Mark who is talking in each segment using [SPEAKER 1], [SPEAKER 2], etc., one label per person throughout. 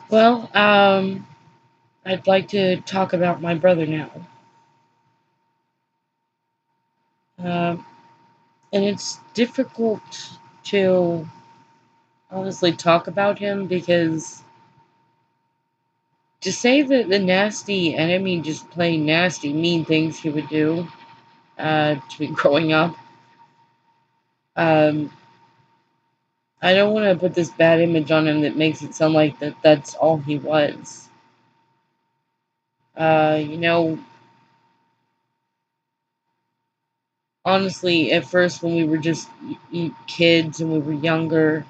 [SPEAKER 1] Well, I'd like to talk about my brother now. Um, and it's difficult to honestly talk about him because to say that the nasty enemy just plain nasty, mean things he would do to me growing up, um, I don't want to put this bad image on him that makes it sound like that's all he was. You know, honestly, at first when we were just kids and we were younger,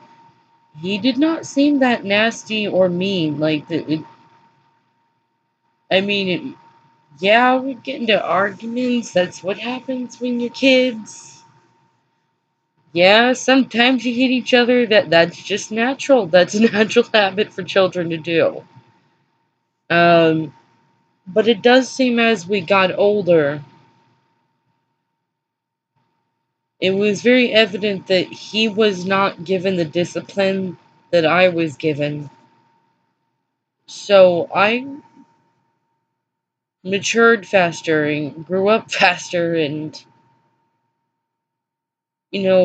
[SPEAKER 1] he did not seem that nasty or mean. I mean, yeah, we'd get into arguments. That's what happens when you're kids. Yeah, sometimes you hit each other. That's just natural. That's a natural habit for children to do. Um, but it does seem as we got older, it was very evident that he was not given the discipline that I was given. So I matured faster and grew up faster and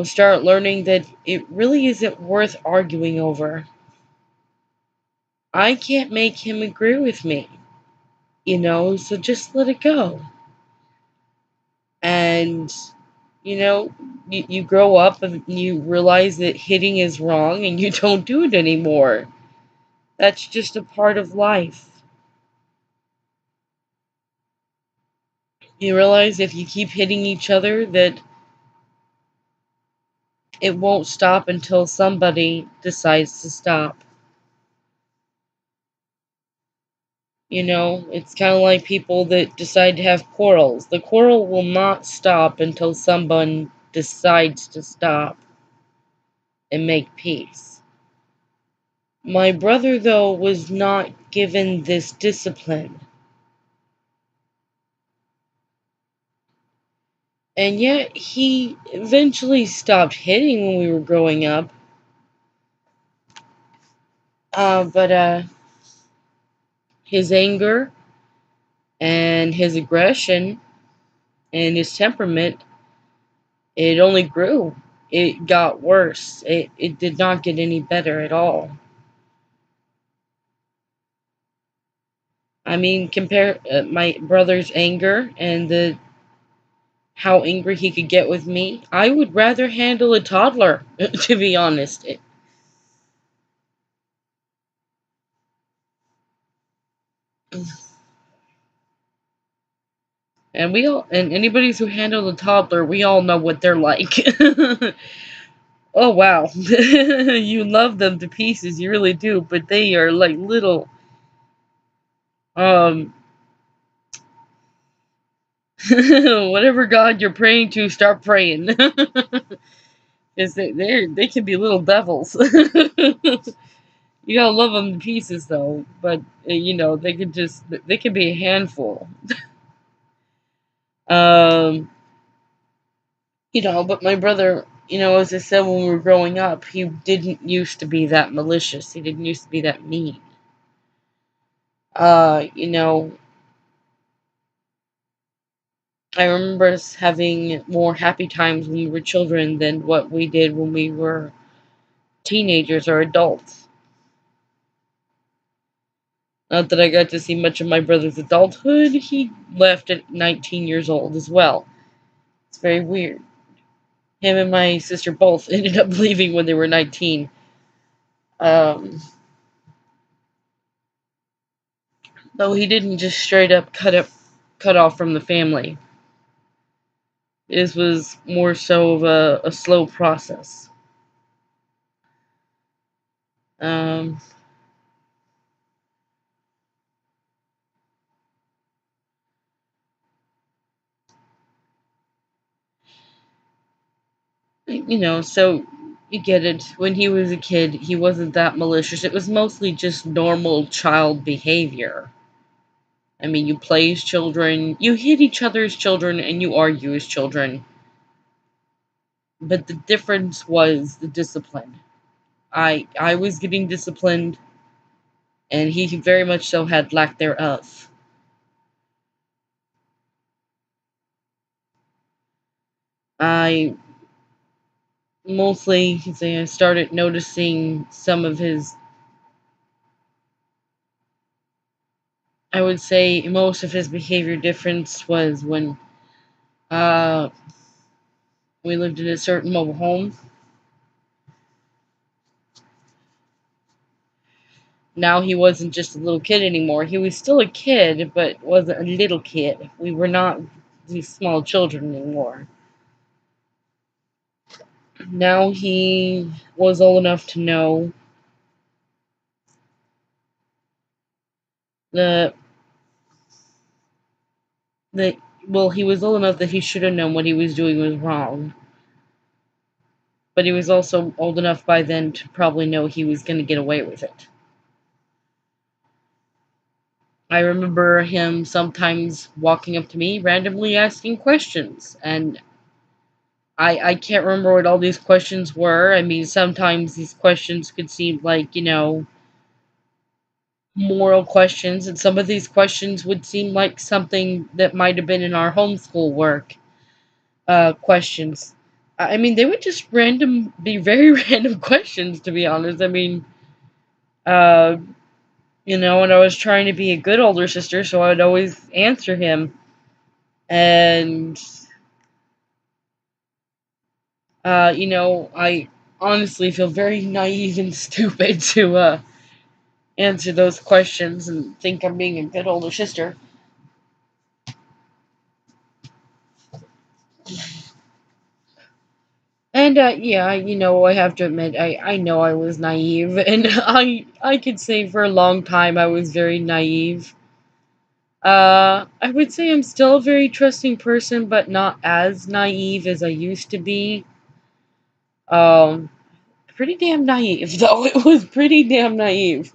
[SPEAKER 1] start learning that it really isn't worth arguing over. I can't make him agree with me, so just let it go. And, you grow up and you realize that hitting is wrong and you don't do it anymore. That's just a part of life. You realize if you keep hitting each other that it won't stop until somebody decides to stop. It's kind of like people that decide to have quarrels. The quarrel will not stop until someone decides to stop and make peace. My brother, though, was not given this discipline. And yet, he eventually stopped hitting when we were growing up. But his anger and his aggression and his temperament, it only grew. It got worse. It did not get any better at all. I mean, compare my brother's anger and the how angry he could get with me. I would rather handle a toddler, to be honest. And anybody who handled a toddler, we all know what they're like. Oh wow, you love them to pieces, you really do, but they are like little. Um, whatever God you're praying to, start praying, because they can be little devils. You gotta love them to pieces though, but they can be a handful. Um, but my brother, as I said when we were growing up, he didn't used to be that malicious. He didn't used to be that mean. Uh, you know, I remember us having more happy times when we were children than what we did when we were teenagers or adults. Not that I got to see much of my brother's adulthood. He left at 19 years old as well. It's very weird. Him and my sister both ended up leaving when they were 19. Um, though he didn't just straight up cut off from the family. This was more so of a slow process. Um, so you get it. When he was a kid, he wasn't that malicious. It was mostly just normal child behavior. I mean, you play as children, you hit each other as children, and you argue as children. But the difference was the discipline. I was getting disciplined, and he very much so had lack thereof. I mostly say I started noticing some of his, I would say most of his behavior difference was when uh, we lived in a certain mobile home. Now he wasn't just a little kid anymore. He was still a kid, but wasn't a little kid. We were not these small children anymore. Now he was old enough to know that that well, he was old enough that he should have known what he was doing was wrong. But he was also old enough by then to probably know he was going to get away with it. I remember him sometimes walking up to me, randomly asking questions, and I can't remember what all these questions were. I mean, sometimes these questions could seem like, moral questions, and some of these questions would seem like something that might have been in our homeschool work questions. I mean, they would just be very random questions, to be honest. I mean, uh, and I was trying to be a good older sister, so I would always answer him. And, I honestly feel very naive and stupid to answer those questions and think I'm being a good older sister. And yeah, I have to admit, I know I was naive, and I could say for a long time I was very naive. I would say I'm still a very trusting person, but not as naive as I used to be. Um, Pretty damn naive though. It was pretty damn naive.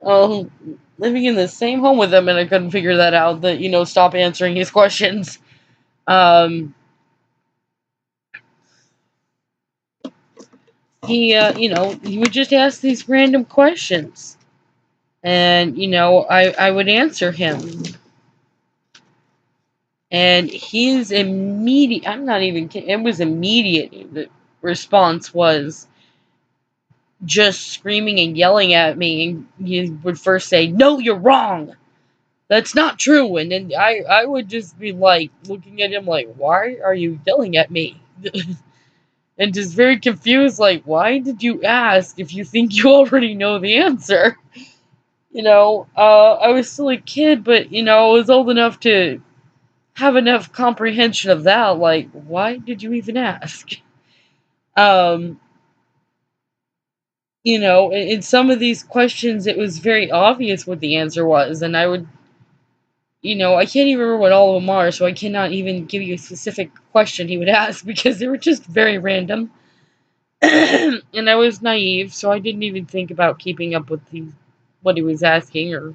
[SPEAKER 1] Um, Living in the same home with him, and I couldn't figure that out. That stop answering his questions. Um, he would just ask these random questions, and I would answer him, and his immediate, I'm not even kidding, it was immediate. The response was just screaming and yelling at me, and he would first say, "No, you're wrong. That's not true." And then I would just be like looking at him like, "Why are you yelling at me?" And just very confused, like, "Why did you ask if you think you already know the answer?" I was still a kid, but I was old enough to have enough comprehension of that. Like, why did you even ask? Um, in some of these questions, it was very obvious what the answer was, and I would, I can't even remember what all of them are, so I cannot even give you a specific question he would ask because they were just very random. And I was naive, so I didn't even think about keeping up with what he was asking or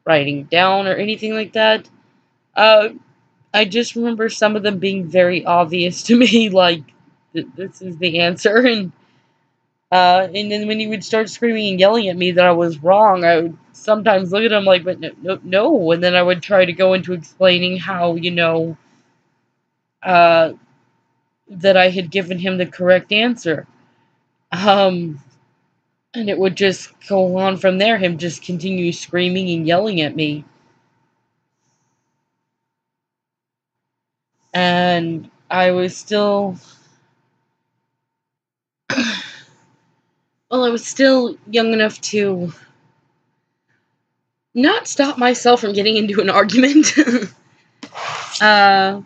[SPEAKER 1] writing down or anything like that. Uh, I just remember some of them being very obvious to me, like this is the answer, and then when he would start screaming and yelling at me that I was wrong, I would sometimes look at him like, "But no, no, no," and then I would try to go into explaining how uh, that I had given him the correct answer, um, and it would just go on from there. Him just continue screaming and yelling at me, and I was still, well, I was still young enough to not stop myself from getting into an argument. uh,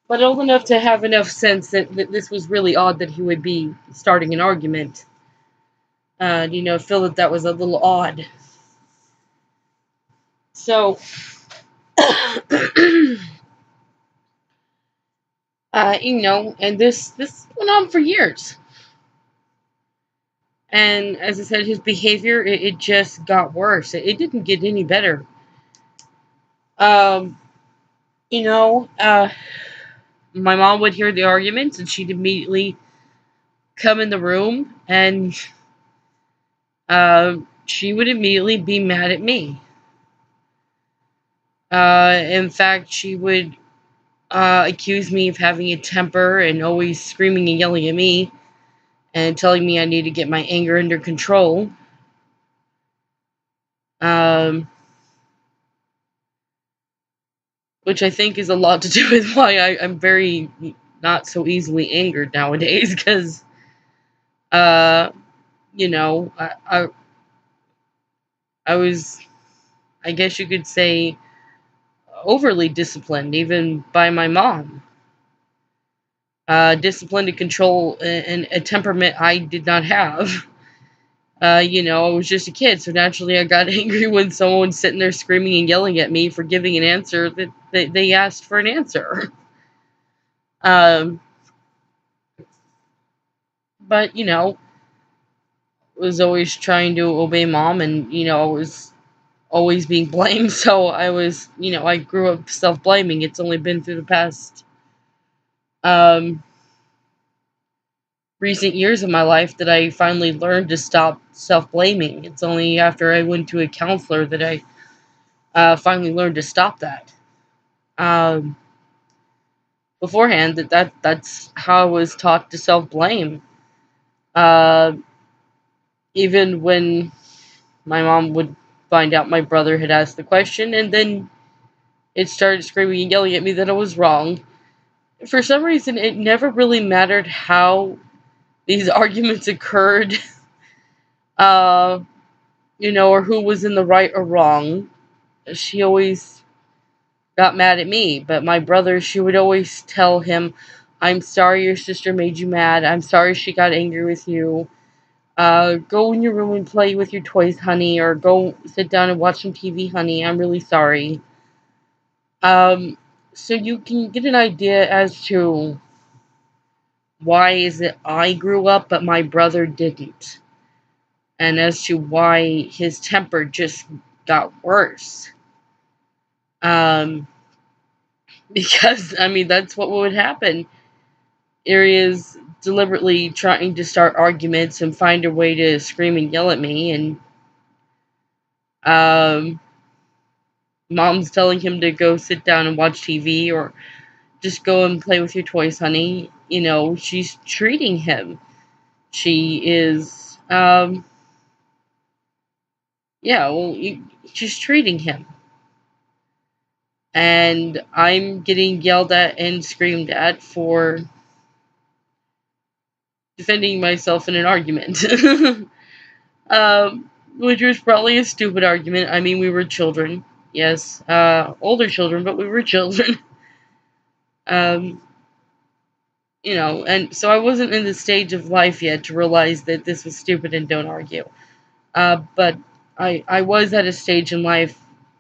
[SPEAKER 1] but old enough to have enough sense that this was really odd that he would be starting an argument. Feel that was a little odd. So, and this went on for years. And as I said, his behavior, it just got worse. It didn't get any better. Um, you know, uh, my mom would hear the arguments, and she'd immediately come in the room and she would immediately be mad at me. In fact, she would accuse me of having a temper and always screaming and yelling at me and telling me I need to get my anger under control. Um, which I think is a lot to do with why I'm very not so easily angered nowadays, because, uh, you know, I was, I guess you could say, overly disciplined, even by my mom. Discipline to control a temperament I did not have. I was just a kid, so naturally I got angry when someone's sitting there screaming and yelling at me for giving an answer that they asked for an answer. Um, but, was always trying to obey mom, and, I was always being blamed, so I grew up self-blaming. It's only been through the past, um, recent years of my life that I finally learned to stop self-blaming. It's only after I went to a counselor that I finally learned to stop that. Um, Beforehand, that's how I was taught to self-blame. Uh, Even when my mom would find out my brother had asked the question, and then it started screaming and yelling at me that I was wrong. For some reason, it never really mattered how these arguments occurred, uh, or who was in the right or wrong. She always got mad at me, but my brother, she would always tell him, "I'm sorry your sister made you mad. I'm sorry she got angry with you. Go in your room and play with your toys, honey, or go sit down and watch some TV, honey. I'm really sorry." Um, so you can get an idea as to why is it I grew up but my brother didn't, and as to why his temper just got worse. Um, because I mean that's what would happen. Areas deliberately trying to start arguments and find a way to scream and yell at me, and um, mom's telling him to go sit down and watch TV or just go and play with your toys, honey. She's treating him. She is, yeah, well, she's treating him. And I'm getting yelled at and screamed at for defending myself in an argument. Which was probably a stupid argument. I mean, we were children. Yes, older children, but we were children. um, and so I wasn't in the stage of life yet to realize that this was stupid and don't argue. But I was at a stage in life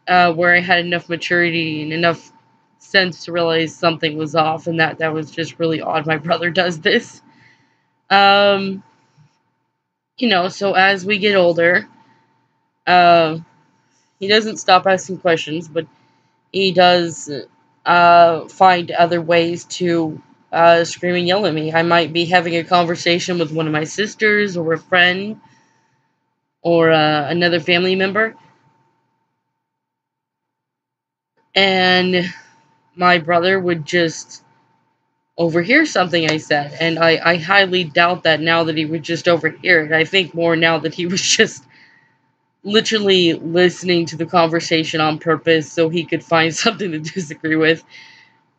[SPEAKER 1] where I had enough maturity and enough sense to realize something was off, and that was just really odd. My brother does this. Um, so as we get older, uh, he doesn't stop asking questions, but he does find other ways to scream and yell at me. I might be having a conversation with one of my sisters or a friend or another family member, and my brother would just overhear something I said. And I highly doubt that now that he would just overhear it. I think more now that he was just literally listening to the conversation on purpose so he could find something to disagree with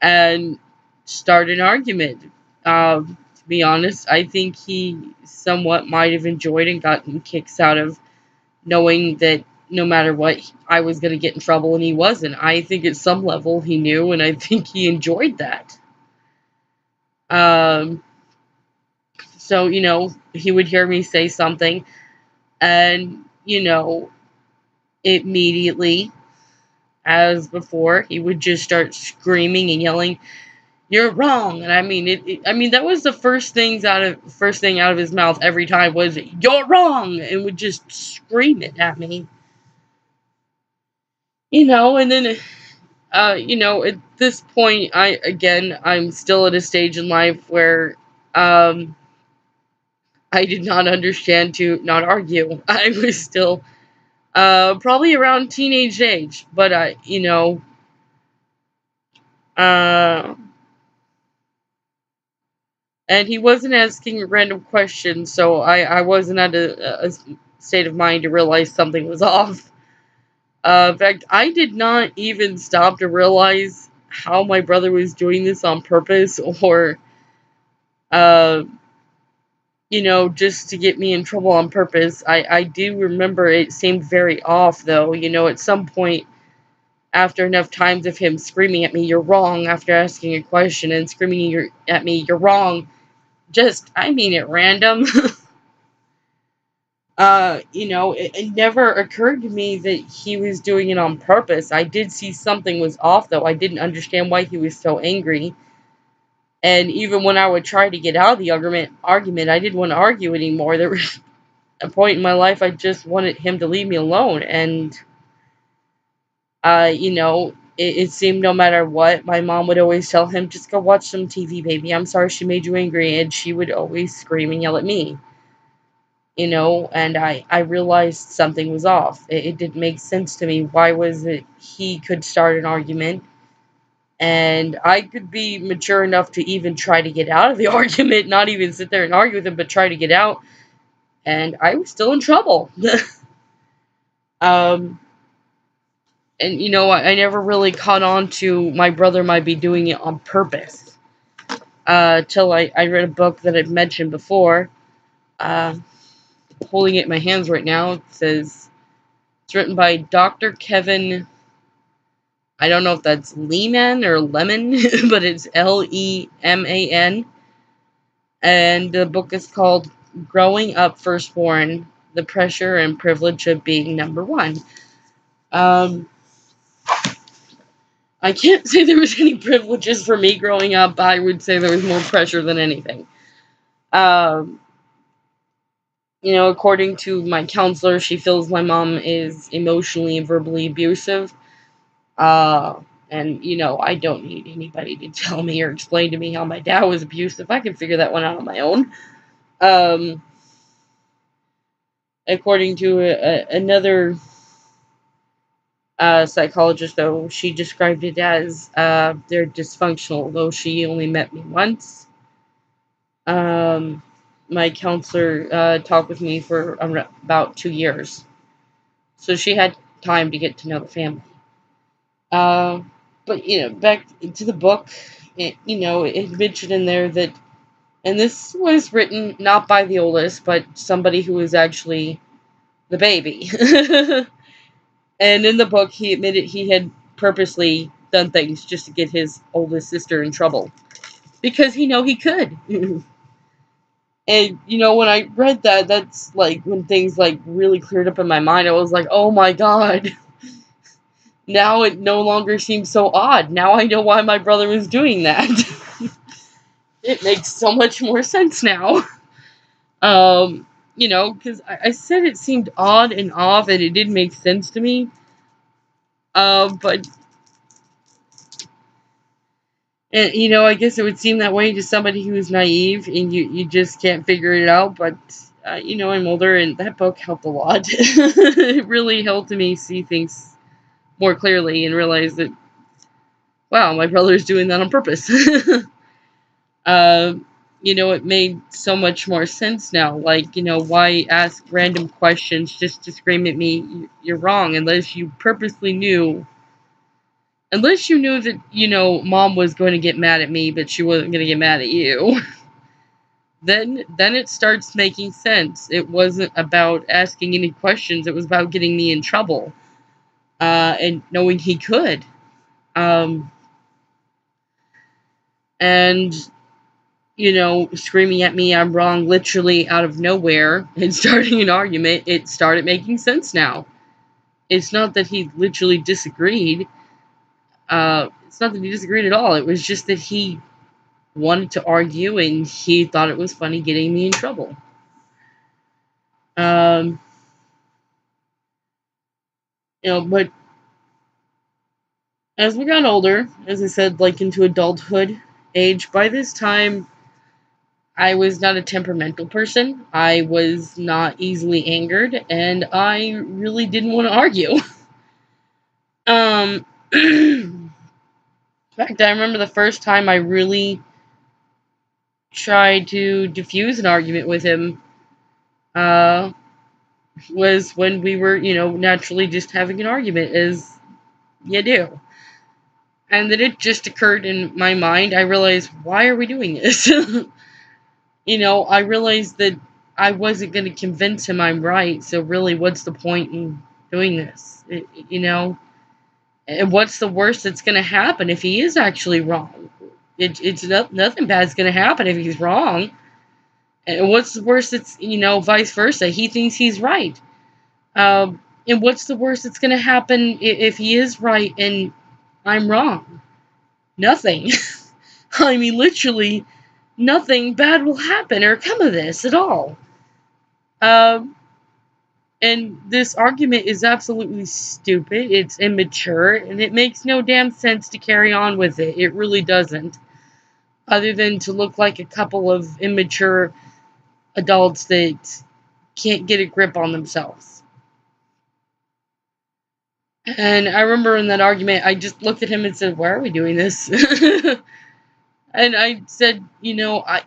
[SPEAKER 1] and start an argument. To be honest, I think he somewhat might have enjoyed and gotten kicks out of knowing that no matter what, I was going to get in trouble and he wasn't. I think at some level he knew, and I think he enjoyed that. Um, so, he would hear me say something, and, immediately, as before, he would just start screaming and yelling, "You're wrong!" And I mean, I mean, that was the first thing out of his mouth every time was, "You're wrong!" and would just scream it at me. And then, at this point, I'm still at a stage in life where, um, I did not understand to not argue. I was still probably around teenage age, but uh, and he wasn't asking random questions, so I wasn't at a state of mind to realize something was off. In fact, I did not even stop to realize how my brother was doing this on purpose or, uh, just to get me in trouble on purpose. I do remember it seemed very off, though. At some point, after enough times of him screaming at me, "You're wrong," after asking a question and screaming at me, "You're wrong," just, I mean it random. It never occurred to me that he was doing it on purpose. I did see something was off, though. I didn't understand why he was so angry. And even when I would try to get out of the argument, I didn't want to argue anymore. There was a point in my life I just wanted him to leave me alone. And, it seemed no matter what, my mom would always tell him, "Just go watch some TV, baby. I'm sorry she made you angry." And she would always scream and yell at me. And I realized something was off. It didn't make sense to me. Why was it he could start an argument and I could be mature enough to even try to get out of the argument, not even sit there and argue with him, but try to get out, and I was still in trouble. um, and I never really caught on to my brother might be doing it on purpose. Till I read a book that I've mentioned before. Uh, Holding it in my hands right now. It says it's written by Dr. Kevin. I don't know if that's Lehman or Lemon, but it's Leman. And the book is called Growing Up Firstborn: The Pressure and Privilege of Being Number One. Um, I can't say there was any privileges for me growing up. I would say there was more pressure than anything. Um, according to my counselor, she feels my mom is emotionally and verbally abusive. Uh, and, I don't need anybody to tell me or explain to me how my dad was abusive. I can figure that one out on my own. Um, According to another psychologist, though, she described it as they're dysfunctional, though she only met me once. Um, my counselor talked with me for about 2 years, so she had time to get to know the family. Uh, but back to the book, it mentioned in there that, and this was written not by the oldest, but somebody who was actually the baby. And in the book, he admitted he had purposely done things just to get his oldest sister in trouble because he could. And when I read that, that's like when things like really cleared up in my mind. I was like, oh my god. Now it no longer seems so odd. Now I know why my brother was doing that. It makes so much more sense now. Because I said it seemed odd and off, and it did make sense to me. But and I guess it would seem that way to somebody who is naive and you just can't figure it out. But I'm older, and that book helped a lot. It really helped me see things more clearly and realize that, wow, my brother's doing that on purpose. uh, it made so much more sense now. Like, why ask random questions just to scream at me, "You're wrong," unless you knew that, mom was going to get mad at me, but she wasn't going to get mad at you. Then it starts making sense. It wasn't about asking any questions. It was about getting me in trouble. And knowing he could. Um, and, screaming at me I'm wrong literally out of nowhere and starting an argument, it started making sense now. It's not that he literally disagreed. It's not that he disagreed at all. It was just that he wanted to argue and he thought it was funny getting me in trouble. Um, but as we got older, as I said, like into adulthood age, by this time, I was not a temperamental person. I was not easily angered, and I really didn't want to argue. In fact, I remember the first time I really tried to diffuse an argument with him uh, was when we were, naturally just having an argument, as you do. And then it just occurred in my mind. I realized, why are we doing this? I realized that I wasn't going to convince him I'm right. So really, what's the point in doing this? And what's the worst that's going to happen if he is actually wrong? Nothing bad's going to happen if he's wrong. And what's the worst that's, vice versa? He thinks he's right. And what's the worst that's going to happen if he is right and I'm wrong? Nothing. I mean, literally, nothing bad will happen or come of this at all. Um, and this argument is absolutely stupid. It's immature, and it makes no damn sense to carry on with it. It really doesn't. Other than to look like a couple of immature adults that can't get a grip on themselves. And I remember in that argument, I just looked at him and said, "Why are we doing this?" And I said,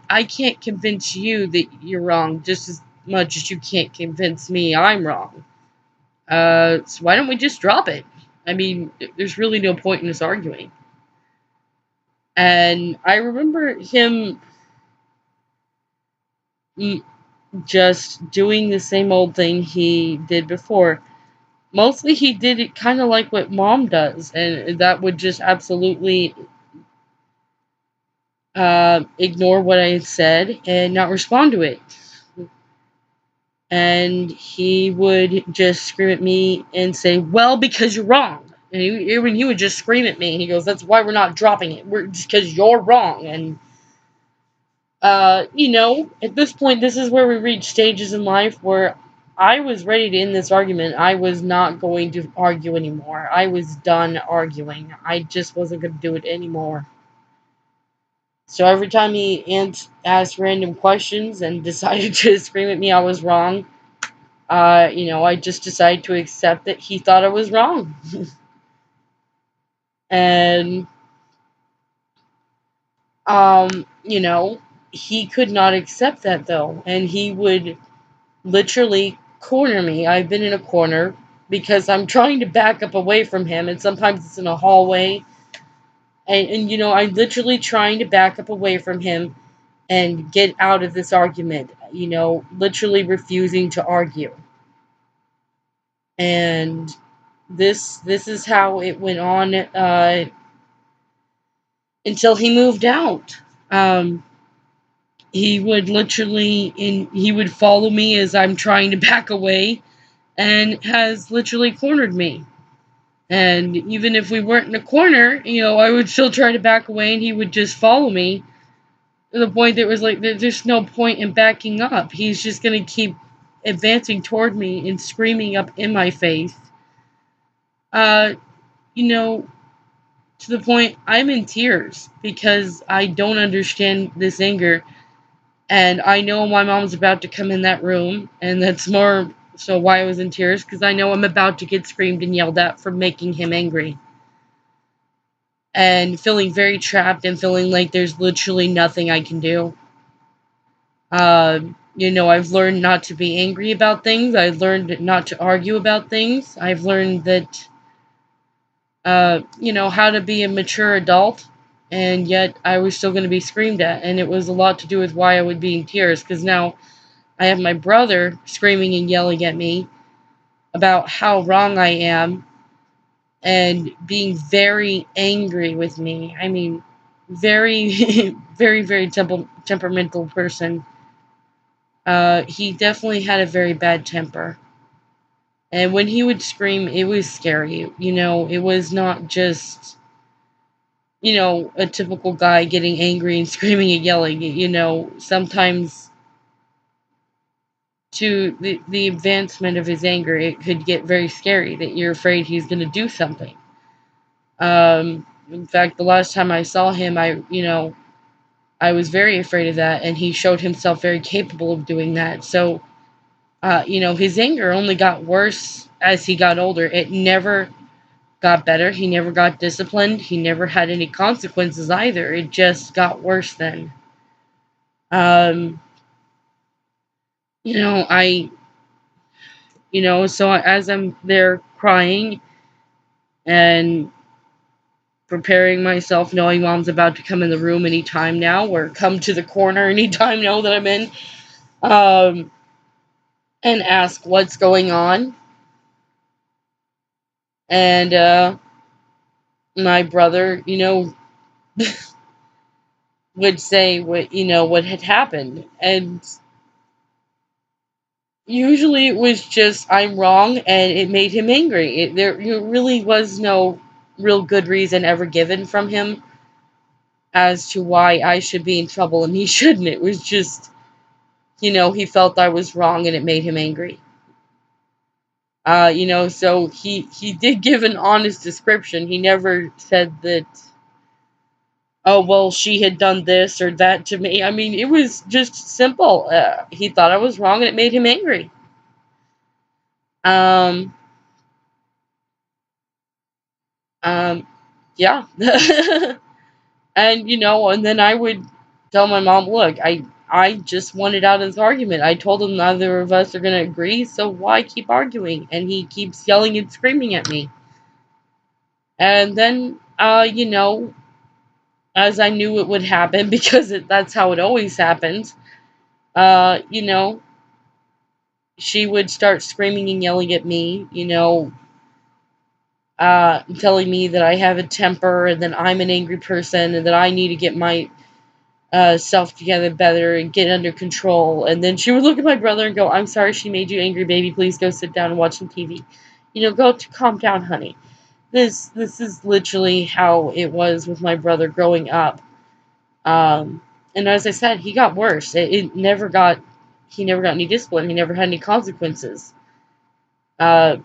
[SPEAKER 1] I can't convince you that you're wrong just as much as you can't convince me I'm wrong. So why don't we just drop it? I mean, there's really no point in us arguing. And I remember him just doing the same old thing he did before. Mostly he did it kind of like what Mom does, and that would just absolutely ignore what I had said and not respond to it. And he would just scream at me and say, "Well, because you're wrong." And he would just scream at me. He goes, "That's why we're not dropping it. We're just because you're wrong." And at this point, this is where we reach stages in life where I was ready to end this argument. I was not going to argue anymore. I was done arguing. I just wasn't going to do it anymore. So every time he asked random questions and decided to scream at me I was wrong, I just decided to accept that he thought I was wrong. And, he could not accept that though. And he would literally corner me. I've been in a corner because I'm trying to back up away from him, and sometimes it's in a hallway. And I'm literally trying to back up away from him and get out of this argument, literally refusing to argue. And this is how it went on until he moved out. Um, he would he would follow me as I'm trying to back away, and has literally cornered me. And even if we weren't in a corner, I would still try to back away, and he would just follow me to the point that it was like there's no point in backing up. He's just gonna keep advancing toward me and screaming up in my face. Uh, you know, to the point I'm in tears because I don't understand this anger. And I know my mom's about to come in that room, and that's more so why I was in tears, because I know I'm about to get screamed and yelled at for making him angry. And feeling very trapped and feeling like there's literally nothing I can do. I've learned not to be angry about things. I've learned not to argue about things. I've learned that, how to be a mature adult, and yet I was still going to be screamed at. And it was a lot to do with why I would be in tears, because now I have my brother screaming and yelling at me about how wrong I am and being very angry with me. I mean, very, very, very temperamental person. He definitely had a very bad temper. And when he would scream, it was scary. It was not just, a typical guy getting angry and screaming and yelling. Sometimes to the advancement of his anger, it could get very scary that you're afraid he's going to do something. In fact, the last time I saw him, I was very afraid of that, and he showed himself very capable of doing that. So, his anger only got worse as he got older. It never got better. He never got disciplined. He never had any consequences either. It just got worse then. Um, I, so as I'm there crying and preparing myself, knowing mom's about to come in the room anytime now, or come to the corner anytime now that I'm in, um, and ask what's going on. And my brother, would say what had happened, and usually it was just I'm wrong, and it made him angry. There really was no real good reason ever given from him as to why I should be in trouble and he shouldn't. It was just, he felt I was wrong and it made him angry. So he did give an honest description. He never said that, oh, well, she had done this or that to me. I mean, it was just simple. He thought I was wrong and it made him angry. Um, um, yeah. And then I would tell my mom, look, I just wanted out of this argument. I told him neither of us are going to agree, so why keep arguing? And he keeps yelling and screaming at me. And then, as I knew it would happen, because that's how it always happens, uh, you know, she would start screaming and yelling at me, telling me that I have a temper and that I'm an angry person and that I need to get my self together better and get under control. And then she would look at my brother and go, I'm sorry she made you angry, baby. Please go sit down and watch some TV. Go to calm down, honey. This is literally how it was with my brother growing up. And as I said, he got worse. He never got any discipline. He never had any consequences. Uh,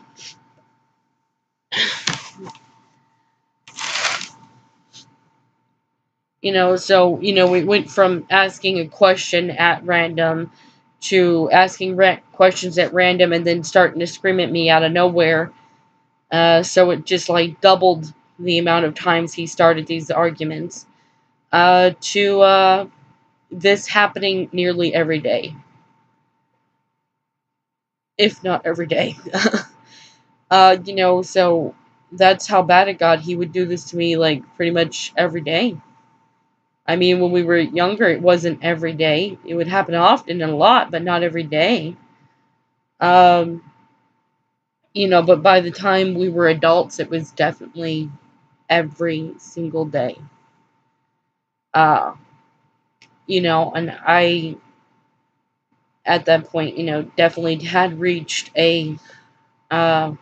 [SPEAKER 1] we went from asking a question at random to asking questions at random and then starting to scream at me out of nowhere. So it just like doubled the amount of times he started these arguments. To this happening nearly every day, if not every day. So that's how bad it got. He would do this to me like pretty much every day. I mean, when we were younger, it wasn't every day. It would happen often and a lot, but not every day. Um, but by the time we were adults, it was definitely every single day. Uh, and I, at that point, definitely had reached uh,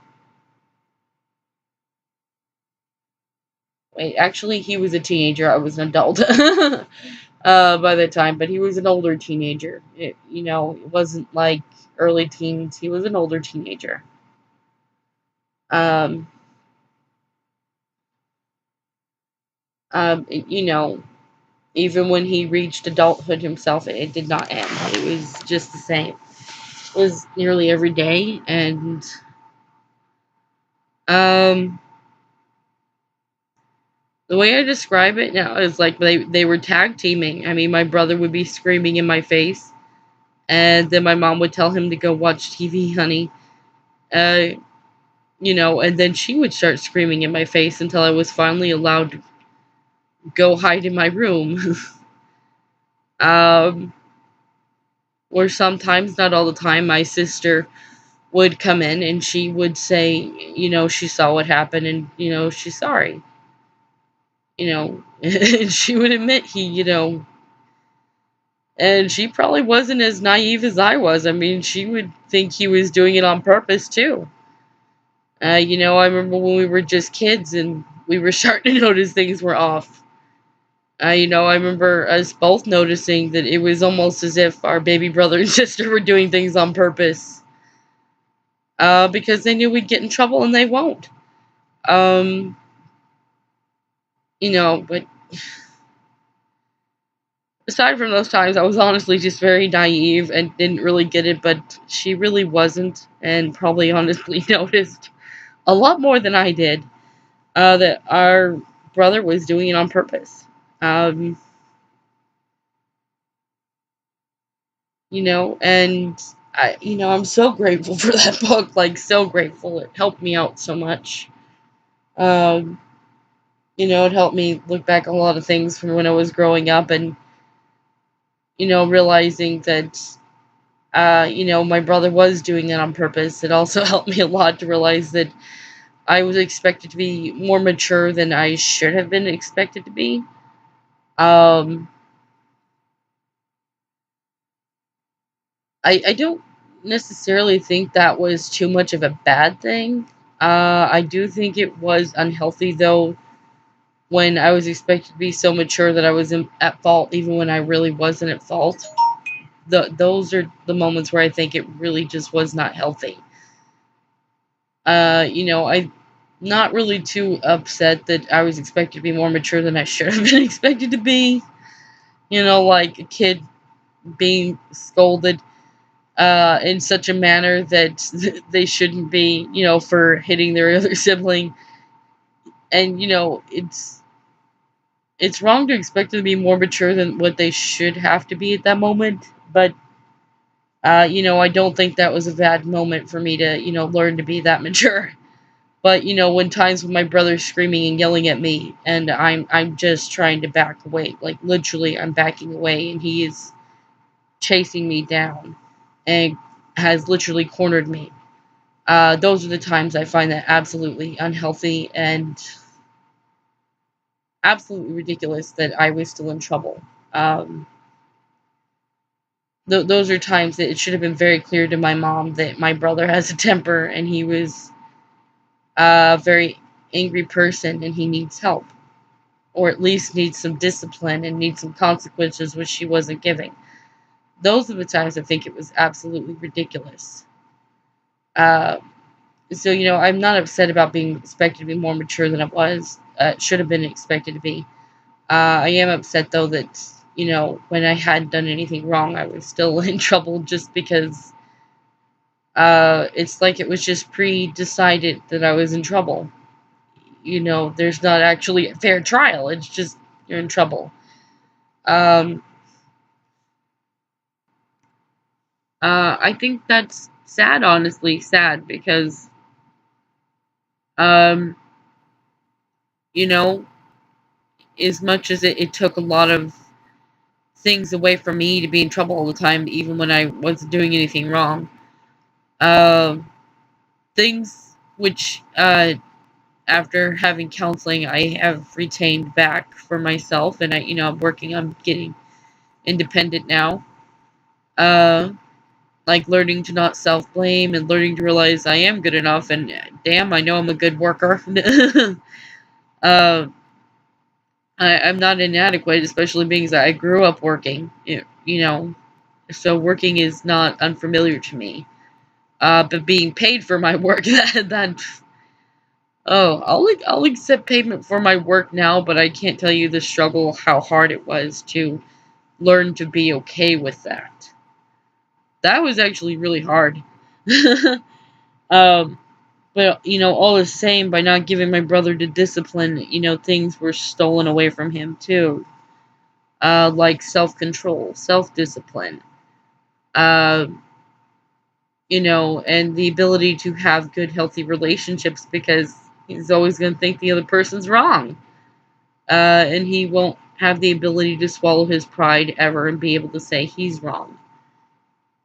[SPEAKER 1] actually, he was a teenager. I was an adult by the time, but he was an older teenager. It wasn't like early teens. He was an older teenager. Um, you know, Even when he reached adulthood himself, it did not end. It was just the same. It was nearly every day, and um, the way I describe it now is like they were tag teaming. I mean, my brother would be screaming in my face, and then my mom would tell him to go watch TV, honey. Uh, and then she would start screaming in my face until I was finally allowed to go hide in my room. um, or sometimes, not all the time, my sister would come in and she would say, she saw what happened and, she's sorry. And she would admit and she probably wasn't as naive as I was. I mean, she would think he was doing it on purpose too. I remember when we were just kids and we were starting to notice things were off. I remember us both noticing that it was almost as if our baby brother and sister were doing things on purpose. Because they knew we'd get in trouble and they won't. But Aside from those times, I was honestly just very naive and didn't really get it, but she really wasn't, and probably honestly noticed a lot more than I did, that our brother was doing it on purpose. Um, and I'm so grateful for that book, like so grateful. It helped me out so much. Um, it helped me look back on a lot of things from when I was growing up, and realizing that my brother was doing it on purpose. It also helped me a lot to realize that I was expected to be more mature than I should have been expected to be. Um, I don't necessarily think that was too much of a bad thing. I do think it was unhealthy, though, when I was expected to be so mature that I was at fault, even when I really wasn't at fault. Those are the moments where I think it really just was not healthy. I'm not really too upset that I was expected to be more mature than I should have been expected to be. Like a kid being scolded in such a manner that they shouldn't be, for hitting their other sibling. And it's wrong to expect them to be more mature than what they should have to be at that moment. But I don't think that was a bad moment for me to, learn to be that mature. But when times when my brother's screaming and yelling at me, and I'm just trying to back away, like literally I'm backing away, and he is chasing me down, and has literally cornered me. Those are the times I find that absolutely unhealthy and absolutely ridiculous that I was still in trouble. Um, those are times that it should have been very clear to my mom that my brother has a temper and he was a very angry person and he needs help, or at least needs some discipline and needs some consequences, which she wasn't giving. Those are the times I think it was absolutely ridiculous. Uh, so I'm not upset about being expected to be more mature than I was. Should have been expected to be. I am upset though that when I hadn't done anything wrong, I was still in trouble just because it's like it was just pre-decided that I was in trouble. There's not actually a fair trial. It's just you're in trouble. Um, I think that's sad, honestly, sad because um, you know, as much as it took a lot of things away from me to be in trouble all the time, even when I wasn't doing anything wrong. Um, Things which, after having counseling, I have retained back for myself, and I'm working on getting independent now. Uh, like learning to not self blame and learning to realize I am good enough, and damn, I know I'm a good worker. uh, I'm not inadequate, especially being that I grew up working. So working is not unfamiliar to me. But being paid for my work, that oh, I'll accept payment for my work now, but I can't tell you the struggle, how hard it was to learn to be okay with that. That was actually really hard. um, but all the same, by not giving my brother the discipline, things were stolen away from him too. Like self-control, self-discipline. Uh, and the ability to have good, healthy relationships because he's always going to think the other person's wrong. And he won't have the ability to swallow his pride ever and be able to say he's wrong.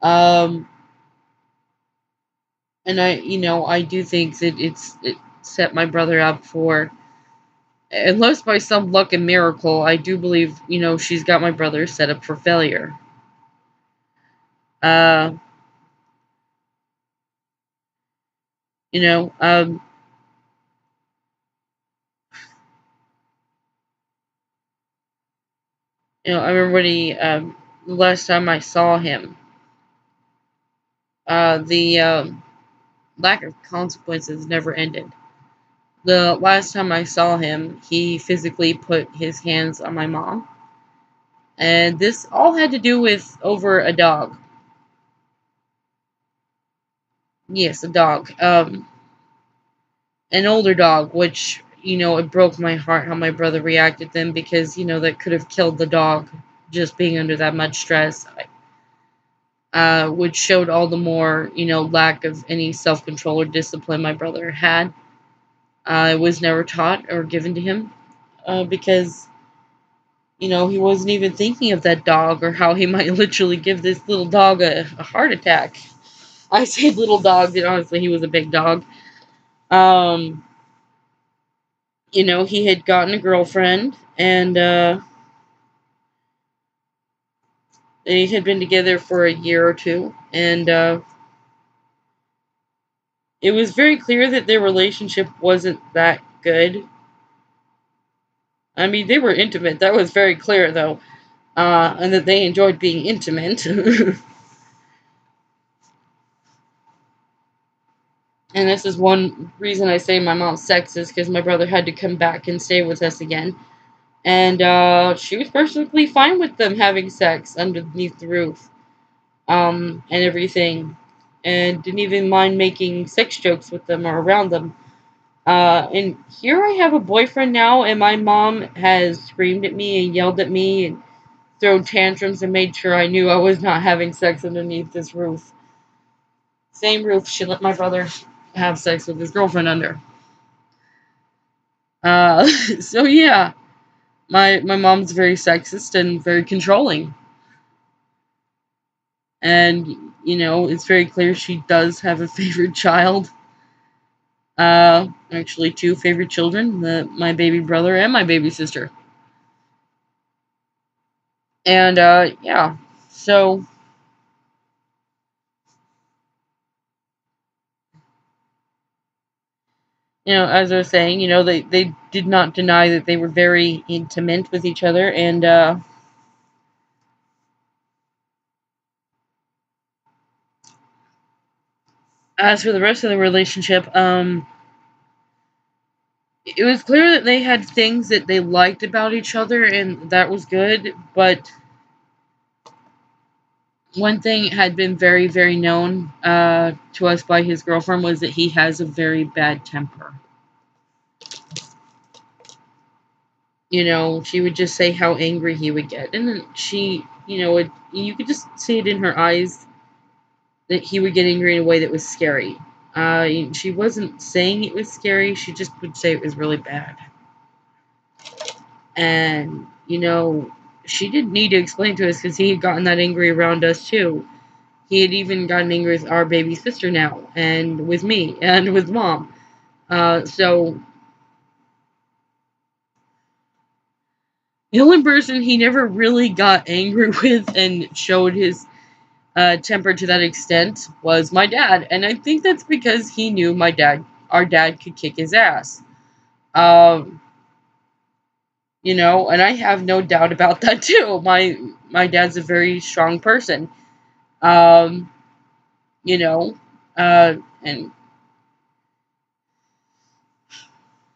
[SPEAKER 1] Um, and I do think that it set my brother up for, unless by some luck and miracle, I do believe, she's got my brother set up for failure. Uh, you know, um, I remember when the last time I saw him, the lack of consequences never ended. The last time I saw him, he physically put his hands on my mom, And this all had to do with over a dog. Yes, a dog. An older dog, which, it broke my heart how my brother reacted then because, that could have killed the dog just being under that much stress, which showed all the more, lack of any self control or discipline my brother had. It was never taught or given to him because, he wasn't even thinking of that dog or how he might literally give this little dog a heart attack. I say little dog, but honestly, he was a big dog. Um, he had gotten a girlfriend, and they had been together for a year or two, and it was very clear that their relationship wasn't that good. I mean, they were intimate. That was very clear, though, and that they enjoyed being intimate. And this is one reason I say my mom's sexist, because my brother had to come back and stay with us again. And she was perfectly fine with them having sex underneath the roof, and everything. And didn't even mind making sex jokes with them or around them. And here I have a boyfriend now, and my mom has screamed at me and yelled at me and thrown tantrums and made sure I knew I was not having sex underneath this roof. Same roof she let my brother have sex with his girlfriend under. So yeah, my mom's very sexist and very controlling. And, it's very clear she does have a favorite child. Actually, two favorite children, my baby brother and my baby sister. And, yeah. So, as I was saying, they did not deny that they were very intimate with each other. And, as for the rest of the relationship, it was clear that they had things that they liked about each other, and that was good. But one thing had been very, very known to us by his girlfriend was that he has a very bad temper. She would just say how angry he would get, and then you could just see it in her eyes that he would get angry in a way that was scary. She wasn't saying it was scary; she just would say it was really bad. And she didn't need to explain to us because he had gotten that angry around us too. He had even gotten angry with our baby sister now, and with me, and with mom. So the only person he never really got angry with and showed his temper to that extent was my dad, and I think that's because he knew our dad, could kick his ass. Um, and I have no doubt about that too. My dad's a very strong person. Um, you know, and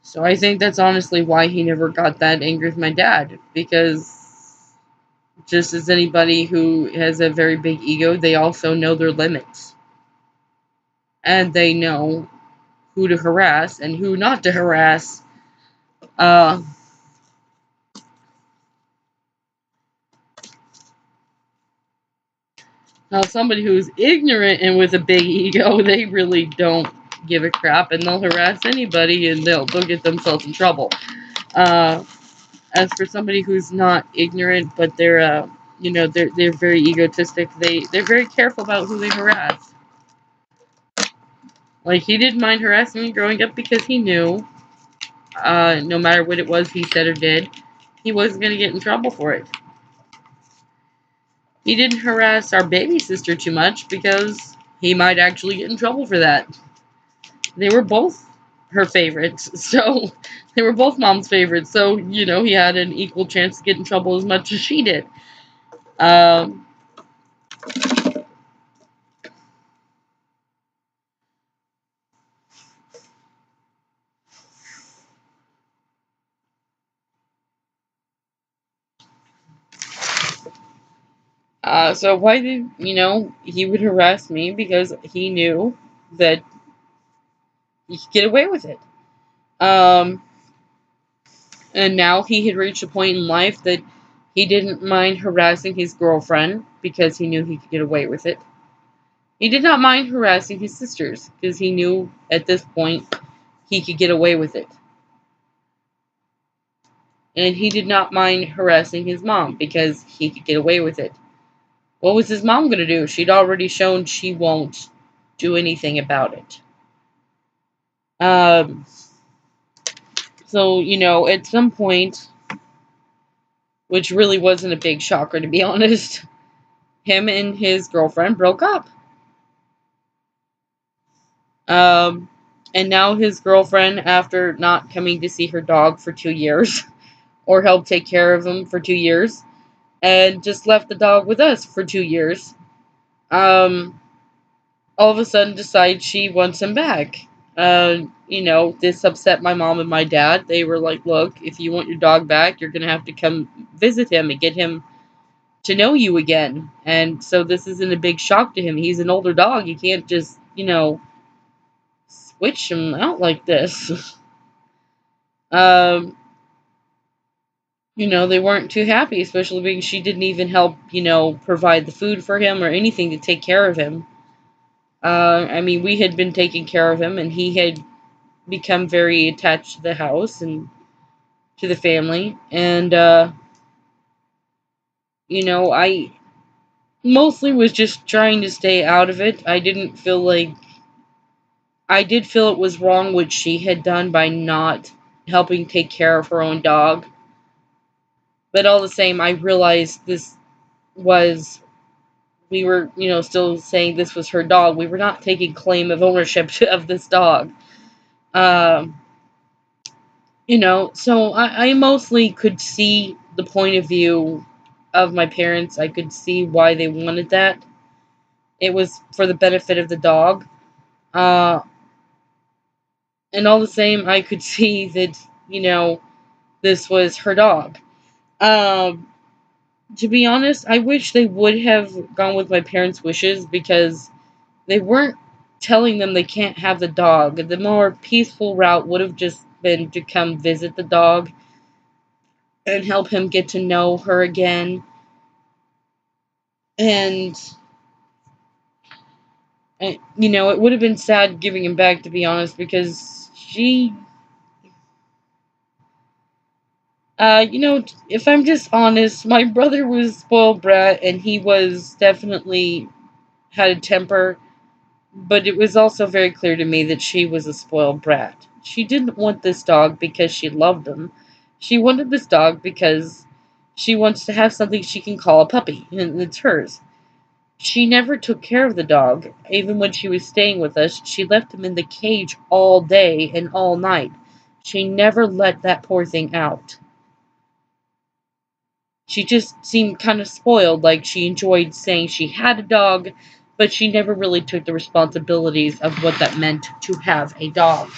[SPEAKER 1] so I think that's honestly why he never got that angry with my dad, because just as anybody who has a very big ego, they also know their limits. And they know who to harass and who not to harass. Uh, Now, somebody who's ignorant and with a big ego, they really don't give a crap, and they'll harass anybody, and they'll get themselves in trouble. Uh, as for somebody who's not ignorant, but they're very egotistic. They're very careful about who they harass. Like, he didn't mind harassing me growing up because he knew, no matter what it was he said or did, he wasn't going to get in trouble for it. He didn't harass our baby sister too much because he might actually get in trouble for that. They were both her favorites, so they were both mom's favorites. So he had an equal chance to get in trouble as much as she did. Um, So why did, he would harass me because he knew that he could get away with it. Um, and now he had reached a point in life that he didn't mind harassing his girlfriend because he knew he could get away with it. He did not mind harassing his sisters because he knew at this point he could get away with it. And he did not mind harassing his mom because he could get away with it. What was his mom going to do? She'd already shown she won't do anything about it. Um, so, at some point, which really wasn't a big shocker to be honest, him and his girlfriend broke up. Um, and now his girlfriend, after not coming to see her dog for 2 years, or help take care of him for 2 years, and just left the dog with us for 2 years, um, all of a sudden decides she wants him back. This upset my mom and my dad. They were like, look, if you want your dog back, you're going to have to come visit him and get him to know you again. And so this isn't a big shock to him. He's an older dog. You can't just, switch him out like this. um, they weren't too happy, especially because she didn't even help, provide the food for him or anything to take care of him. We had been taking care of him, and he had become very attached to the house and to the family. And, I mostly was just trying to stay out of it. I did feel it was wrong what she had done by not helping take care of her own dog. But all the same, I realized was, we were, still saying this was her dog. We were not taking claim of ownership of this dog. Um, so I mostly could see the point of view of my parents. I could see why they wanted that. It was for the benefit of the dog. Uh, and all the same, I could see that, this was her dog. Um, to be honest, I wish they would have gone with my parents' wishes because they weren't telling them they can't have the dog. The more peaceful route would have just been to come visit the dog and help him get to know her again. And, it would have been sad giving him back, to be honest, because if I'm just honest, my brother was a spoiled brat, and he was definitely had a temper, but it was also very clear to me that she was a spoiled brat. She didn't want this dog because she loved him. She wanted this dog because she wants to have something she can call a puppy, and it's hers. She never took care of the dog. Even when she was staying with us, she left him in the cage all day and all night. She never let that poor thing out. She just seemed kind of spoiled, like she enjoyed saying she had a dog, but she never really took the responsibilities of what that meant to have a dog.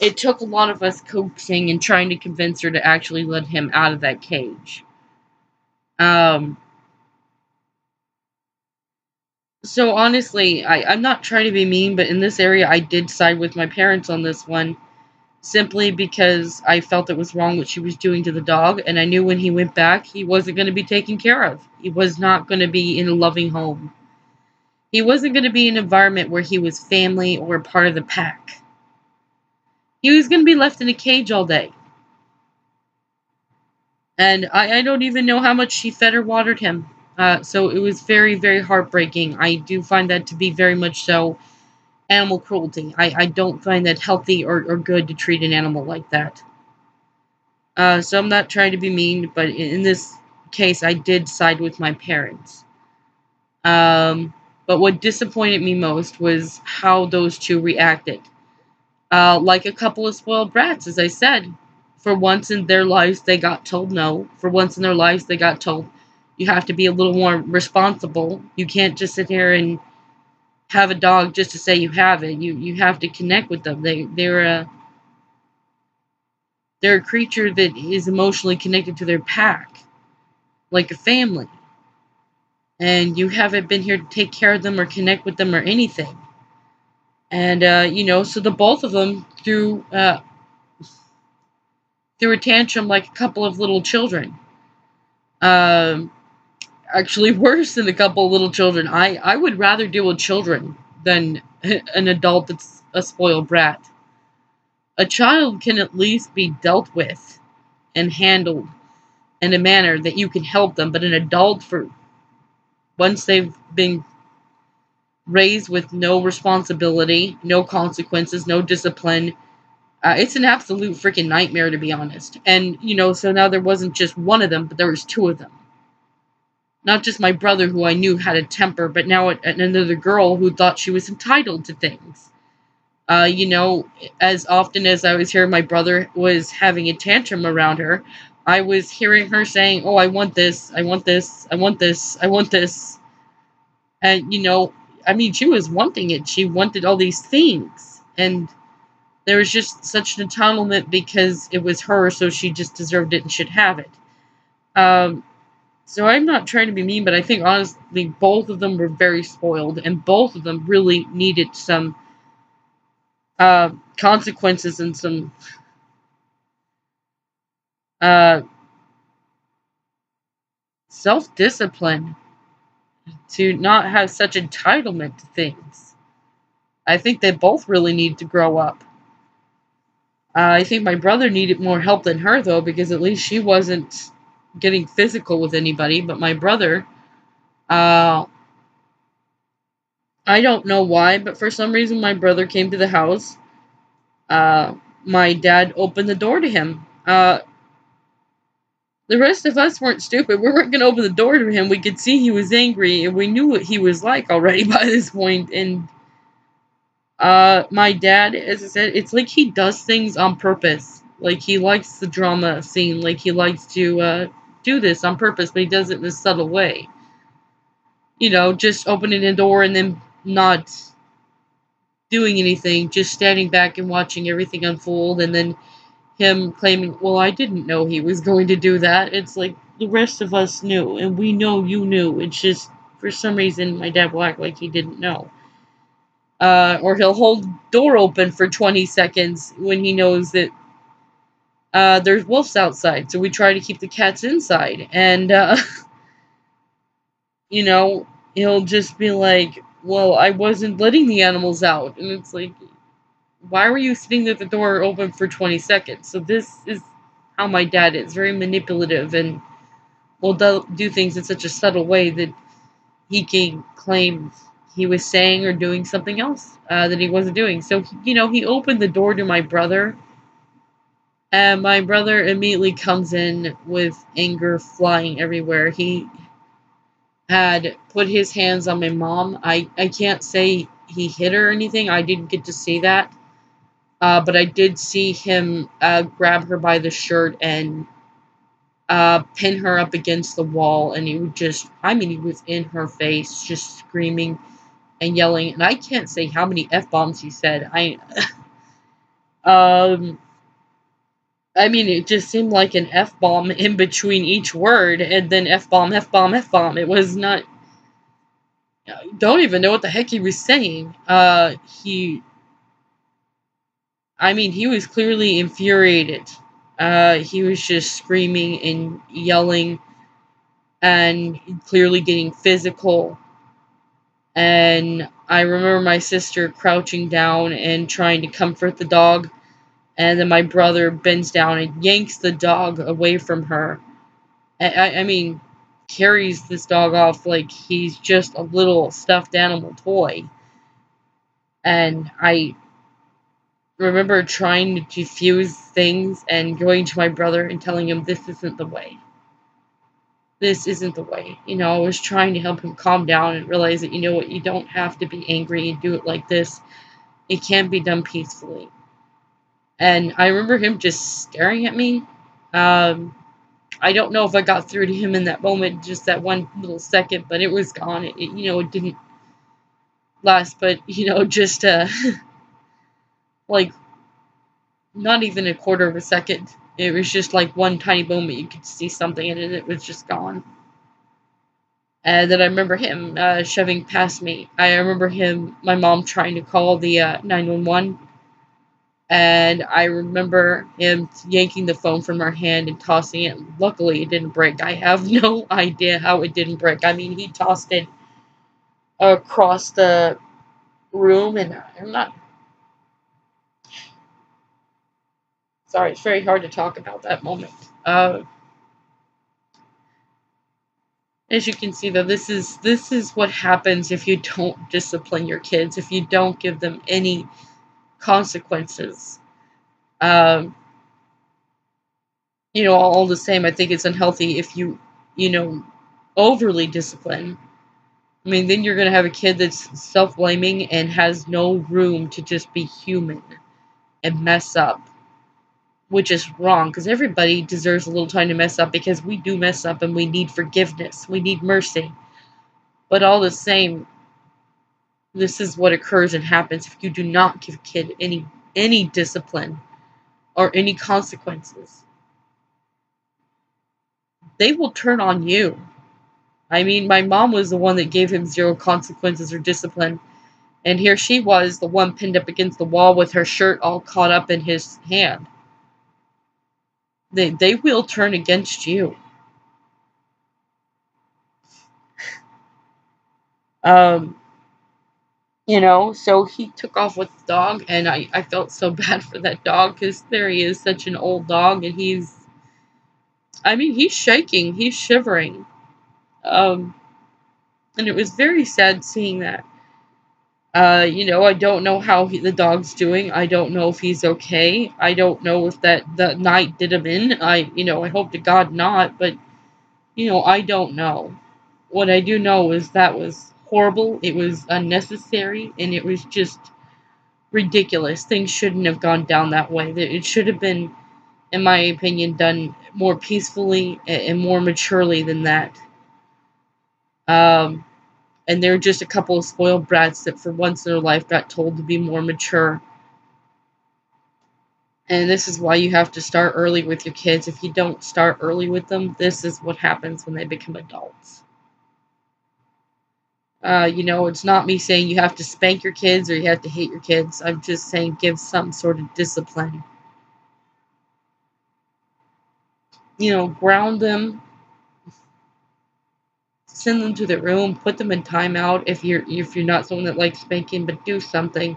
[SPEAKER 1] It took a lot of us coaxing and trying to convince her to actually let him out of that cage. Um, so honestly, I'm not trying to be mean, but in this area, I did side with my parents on this one, simply because I felt it was wrong what she was doing to the dog, and I knew when he went back, he wasn't going to be taken care of. He was not going to be in a loving home. He wasn't going to be in an environment where he was family or part of the pack. He was going to be left in a cage all day. And I don't even know how much she fed or watered him. So it was very, very heartbreaking. I do find that to be very much so animal cruelty. I don't find that healthy or good to treat an animal like that. So I'm not trying to be mean, but in this case, I did side with my parents. But what disappointed me most was how those two reacted. Like a couple of spoiled brats, as I said. For once in their lives, they got told no. For once in their lives, they got told you have to be a little more responsible. You can't just sit here and have a dog just to say you have it. You have to connect with them. They're a creature that is emotionally connected to their pack, like a family. and you haven't been here to take care of them or connect with them or anything. And so the both of them threw a tantrum like a couple of little children. Um, Actually, worse than a couple of little children. I would rather deal with children than an adult that's a spoiled brat. A child can at least be dealt with and handled in a manner that you can help them, but an adult, for once they've been raised with no responsibility, no consequences, no discipline, it's an absolute freaking nightmare, to be honest. And so now there wasn't just one of them, but there was two of them. Not just my brother, who I knew had a temper, but now another girl who thought she was entitled to things. As often as I was hearing my brother was having a tantrum around her, I was hearing her saying, "Oh, I want this, I want this, I want this, I want this." And, she was wanting it. She wanted all these things. And there was just such an entitlement because it was her, so she just deserved it and should have it. Um, so I'm not trying to be mean, but I think honestly both of them were very spoiled, and both of them really needed some consequences and some uh, self-discipline to not have such entitlement to things. I think they both really need to grow up. I think my brother needed more help than her, though, because at least she wasn't getting physical with anybody. But my brother, uh, I don't know why, but for some reason my brother came to the house. Uh, my dad opened the door to him. The rest of us weren't stupid. We weren't going to open the door to him. We could see he was angry, and we knew what he was like already by this point. And my dad, as I said, it's like he does things on purpose. Like he likes the drama scene. Like he likes to do this on purpose, but he does it in a subtle way. Just opening the door and then not doing anything, just standing back and watching everything unfold, and then him claiming, "Well, I didn't know he was going to do that." It's like the rest of us knew, and we know you knew. It's just for some reason my dad will act like he didn't know. Or he'll hold the door open for 20 seconds when he knows that there's wolves outside. So we try to keep the cats inside. And, you know, he'll just be like, "Well, I wasn't letting the animals out." And it's like, why were you sitting there with the door open for 20 seconds? So this is how my dad is, very manipulative, and will do things in such a subtle way that he can claim he was saying or doing something else that he wasn't doing. So, he opened the door to my brother, and my brother immediately comes in with anger flying everywhere. He had put his hands on my mom. I can't say he hit her or anything. I didn't get to see that. But I did see him grab her by the shirt and pin her up against the wall. And he would he was in her face, just screaming and yelling. And I can't say how many F-bombs he said. Um, it just seemed like an F-bomb in between each word, and then F-bomb, F-bomb, F-bomb. It was not, don't even know what the heck he was saying. He was clearly infuriated. He was just screaming and yelling and clearly getting physical. And I remember my sister crouching down and trying to comfort the dog. And then my brother bends down and yanks the dog away from her. Carries this dog off like he's just a little stuffed animal toy. And I remember trying to defuse things and going to my brother and telling him this isn't the way. This isn't the way. I was trying to help him calm down and realize that, you don't have to be angry and do it like this. It can be done peacefully. And I remember him just staring at me. I don't know if I got through to him in that moment, just that one little second, but it was gone. It didn't last, but, just, like, not even a quarter of a second. It was just like one tiny moment you could see something and it was just gone. And then I remember him shoving past me. I remember my mom trying to call the 911. And I remember him yanking the phone from her hand and tossing it. Luckily, it didn't break. I have no idea how it didn't break. I mean, he tossed it across the room, and I'm not sorry. It's very hard to talk about that moment. Uh, as you can see, though, this is what happens if you don't discipline your kids. If you don't give them any consequences. Um, all the same, I think it's unhealthy if you know, overly discipline. I mean, then you're going to have a kid that's self-blaming and has no room to just be human and mess up, which is wrong because everybody deserves a little time to mess up because we do mess up and we need forgiveness. We need mercy. But all the same, this is what occurs and happens if you do not give a kid any discipline or any consequences. They will turn on you. I mean, my mom was the one that gave him zero consequences or discipline. And here she was, the one pinned up against the wall with her shirt all caught up in his hand. They will turn against you. Um, so he took off with the dog, and I felt so bad for that dog because there he is, such an old dog, and he's shaking, he's shivering. Um, and it was very sad seeing that. I don't know how the dog's doing. I don't know if he's okay. I don't know if that night did him in. I hope to God not, but, I don't know. What I do know is that was horrible. It was unnecessary, and it was just ridiculous. Things shouldn't have gone down that way. It should have been, in my opinion, done more peacefully and more maturely than that. Um, and they're just a couple of spoiled brats that for once in their life got told to be more mature. And this is why you have to start early with your kids. If you don't start early with them, this is what happens when they become adults. It's not me saying you have to spank your kids or you have to hate your kids. I'm just saying give some sort of discipline. Ground them, send them to their room, put them in timeout if you're not someone that likes spanking, but do something.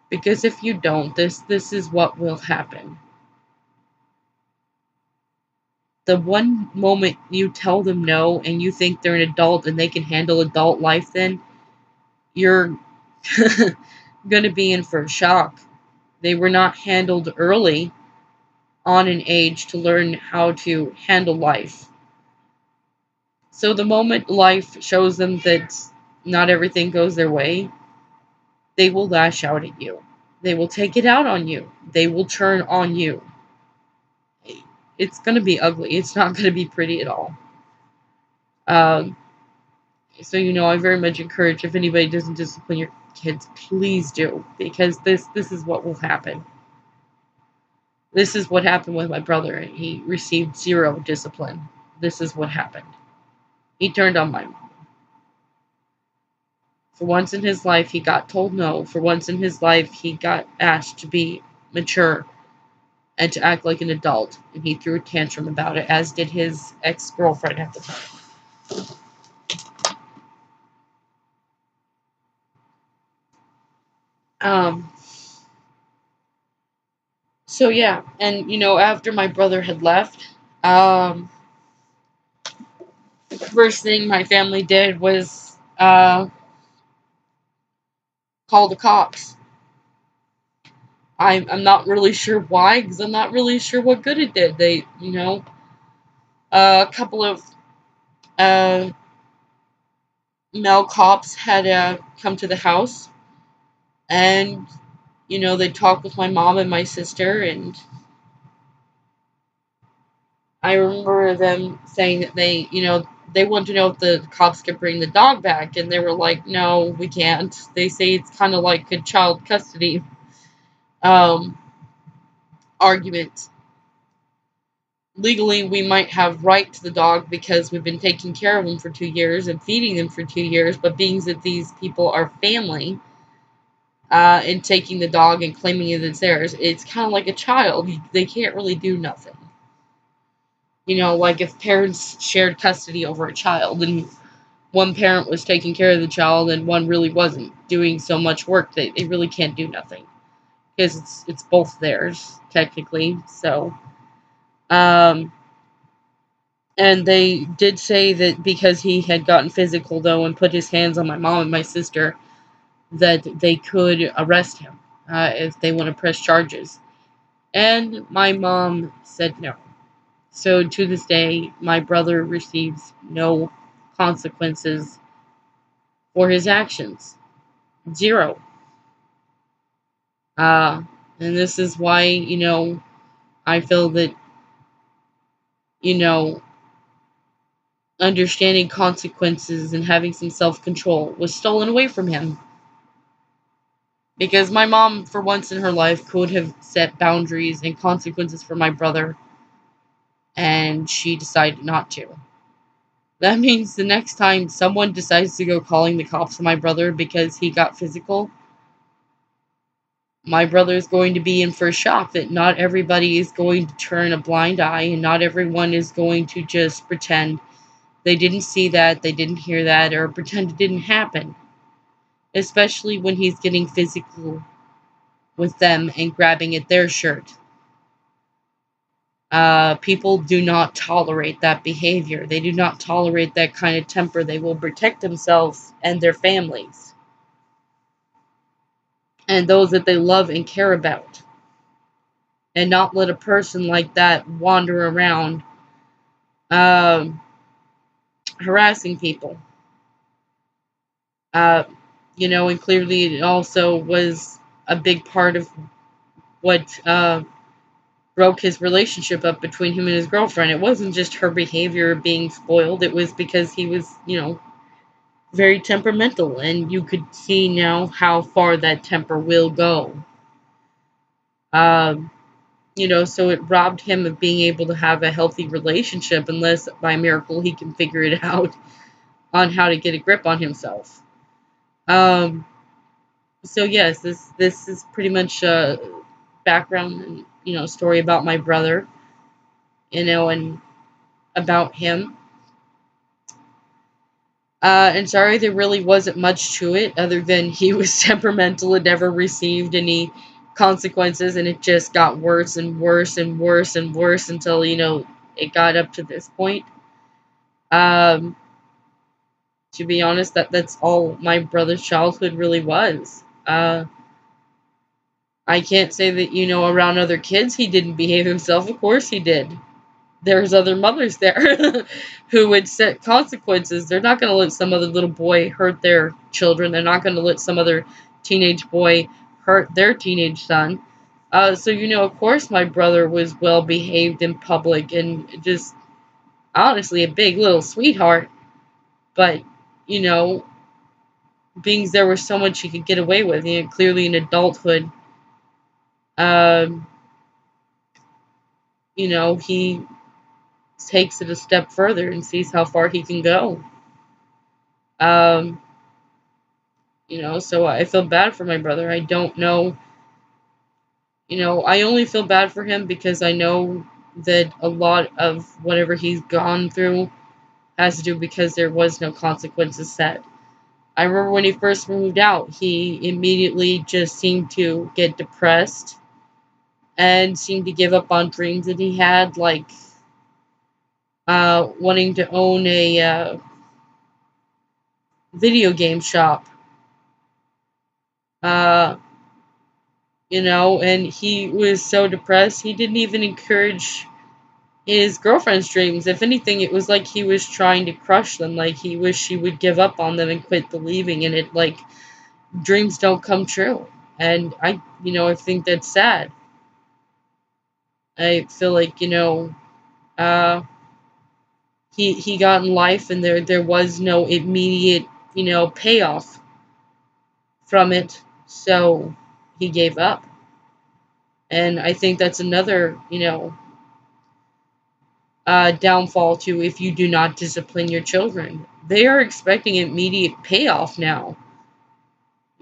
[SPEAKER 1] Because if you don't, this is what will happen. The one moment you tell them no and you think they're an adult and they can handle adult life, then you're gonna be in for a shock. They were not handled early on an age to learn how to handle life. So the moment life shows them that not everything goes their way, they will lash out at you. They will take it out on you. They will turn on you. It's going to be ugly. It's not going to be pretty at all. Um, so I very much encourage, if anybody doesn't discipline your kids, please do, because this is what will happen. This is what happened with my brother. He received zero discipline. This is what happened. He turned on my mom. For once in his life, he got told no. For once in his life, he got asked to be mature and to act like an adult. And he threw a tantrum about it, as did his ex-girlfriend at the time. Um, so yeah, and after my brother had left, the first thing my family did was call the cops. I'm not really sure why, because I'm not really sure what good it did. A couple of uh, male cops had come to the house, and they talked with my mom and my sister, and I remember them saying that they wanted to know if the cops could bring the dog back, and they were like, no, we can't. They say it's kind of like a child custody um, argument. Legally, we might have right to the dog because we've been taking care of him for 2 years and feeding them for 2 years, but being that these people are family, and taking the dog and claiming it as theirs, it's kind of like a child. They can't really do nothing. Like if parents shared custody over a child and one parent was taking care of the child and one really wasn't doing so much work, they really can't do nothing because it's both theirs technically. So, um, and they did say that because he had gotten physical though and put his hands on my mom and my sister, that they could arrest him if they want to press charges. And my mom said no. So to this day, my brother receives no consequences for his actions. Zero. Uh, and this is why, I feel that, you know, understanding consequences and having some self control was stolen away from him. Because my mom, for once in her life, could have set boundaries and consequences for my brother, and she decided not to. That means the next time someone decides to go calling the cops on my brother because he got physical, my brother is going to be in for a shock that not everybody is going to turn a blind eye and not everyone is going to just pretend they didn't see that, they didn't hear that, or pretend it didn't happen. Especially when he's getting physical with them and grabbing at their shirt. People do not tolerate that behavior. They do not tolerate that kind of temper. They will protect themselves and their families and those that they love and care about, and not let a person like that wander around um, harassing people. Uh, and clearly it also was a big part of what broke his relationship up between him and his girlfriend. It wasn't just her behavior being spoiled, it was because he was, very temperamental, and you could see now how far that temper will go. Um, so it robbed him of being able to have a healthy relationship unless by miracle he can figure it out on how to get a grip on himself. Um, so yes, this is pretty much a background and story about my brother, and about him. And sorry, there really wasn't much to it other than he was temperamental and never received any consequences, and it just got worse and worse and worse and worse until it got up to this point. Um, to be honest, that's all my brother's childhood really was. I can't say that around other kids he didn't behave himself. Of course he did. There's other mothers there who would set consequences. They're not going to let some other little boy hurt their children. They're not going to let some other teenage boy hurt their teenage son. So, of course, my brother was well behaved in public and just honestly a big little sweetheart. But, you know, being there was so much he could get away with, clearly in adulthood, um, he takes it a step further and sees how far he can go. Um, so I feel bad for my brother. I don't know, I only feel bad for him because I know that a lot of whatever he's gone through has to do because there was no consequences set. I remember when he first moved out, he immediately just seemed to get depressed and seemed to give up on dreams that he had, like wanting to own a video game shop. Uh, and he was so depressed, he didn't even encourage his girlfriend's dreams. If anything, it was like he was trying to crush them, like he wished she would give up on them and quit believing in it, like dreams don't come true. And I think that's sad. I feel like, uh, he got in life and there was no immediate, payoff from it, so he gave up. And I think that's another, downfall to if you do not discipline your children. They are expecting immediate payoff now.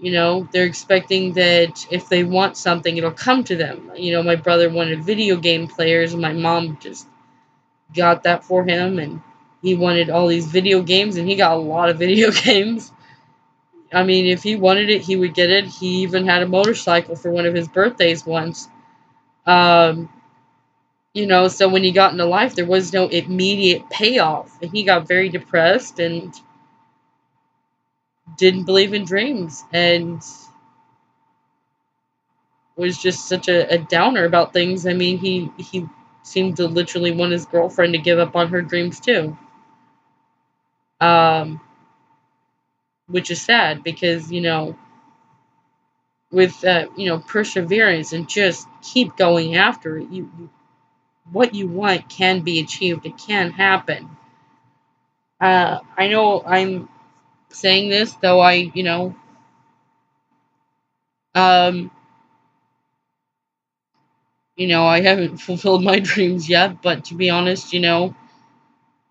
[SPEAKER 1] They're expecting that if they want something, it'll come to them. My brother wanted video game players, and my mom just got that for him, and he wanted all these video games, and he got a lot of video games. I mean, if he wanted it, he would get it. He even had a motorcycle for one of his birthdays once. Um, so when he got into life, there was no immediate payoff, and he got very depressed and didn't believe in dreams, and was just such a downer about things. I mean, he seemed to literally want his girlfriend to give up on her dreams too. Um, which is sad because, with perseverance and just keep going after it, what you want can be achieved. It can happen. I know I'm saying this, though um, I haven't fulfilled my dreams yet, but to be honest,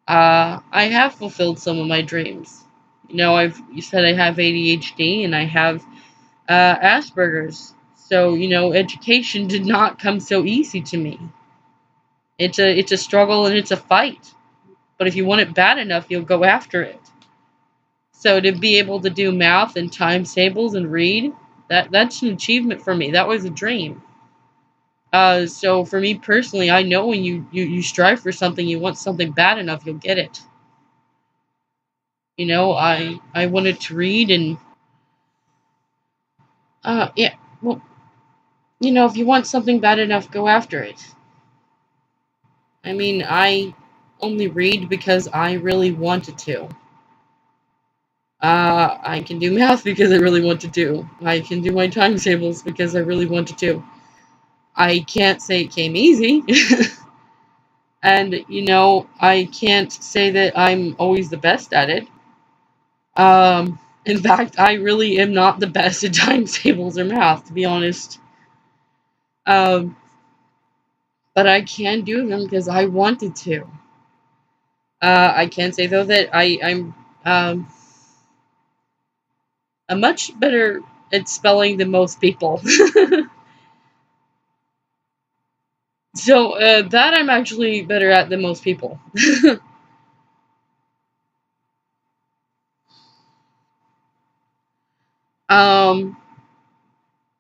[SPEAKER 1] I have fulfilled some of my dreams. You said I have ADHD and I have Asperger's. So, education did not come so easy to me. It's a struggle and it's a fight. But if you want it bad enough, you'll go after it. So to be able to do math and times tables and read, that's an achievement for me. That was a dream. So for me personally, I know when you strive for something, you want something bad enough, you'll get it. I wanted to read and yeah, well, if you want something bad enough, go after it. I mean, I only read because I really wanted to. I can do math because I really want to do. I can do my times tables because I really wanted to. I can't say it came easy. And, I can't say that I'm always the best at it. In fact, I really am not the best at times tables or math, to be honest. Um, but I can do them because I wanted to. I can say though that I'm much better at spelling than most people. So that I'm actually better at than most people. um,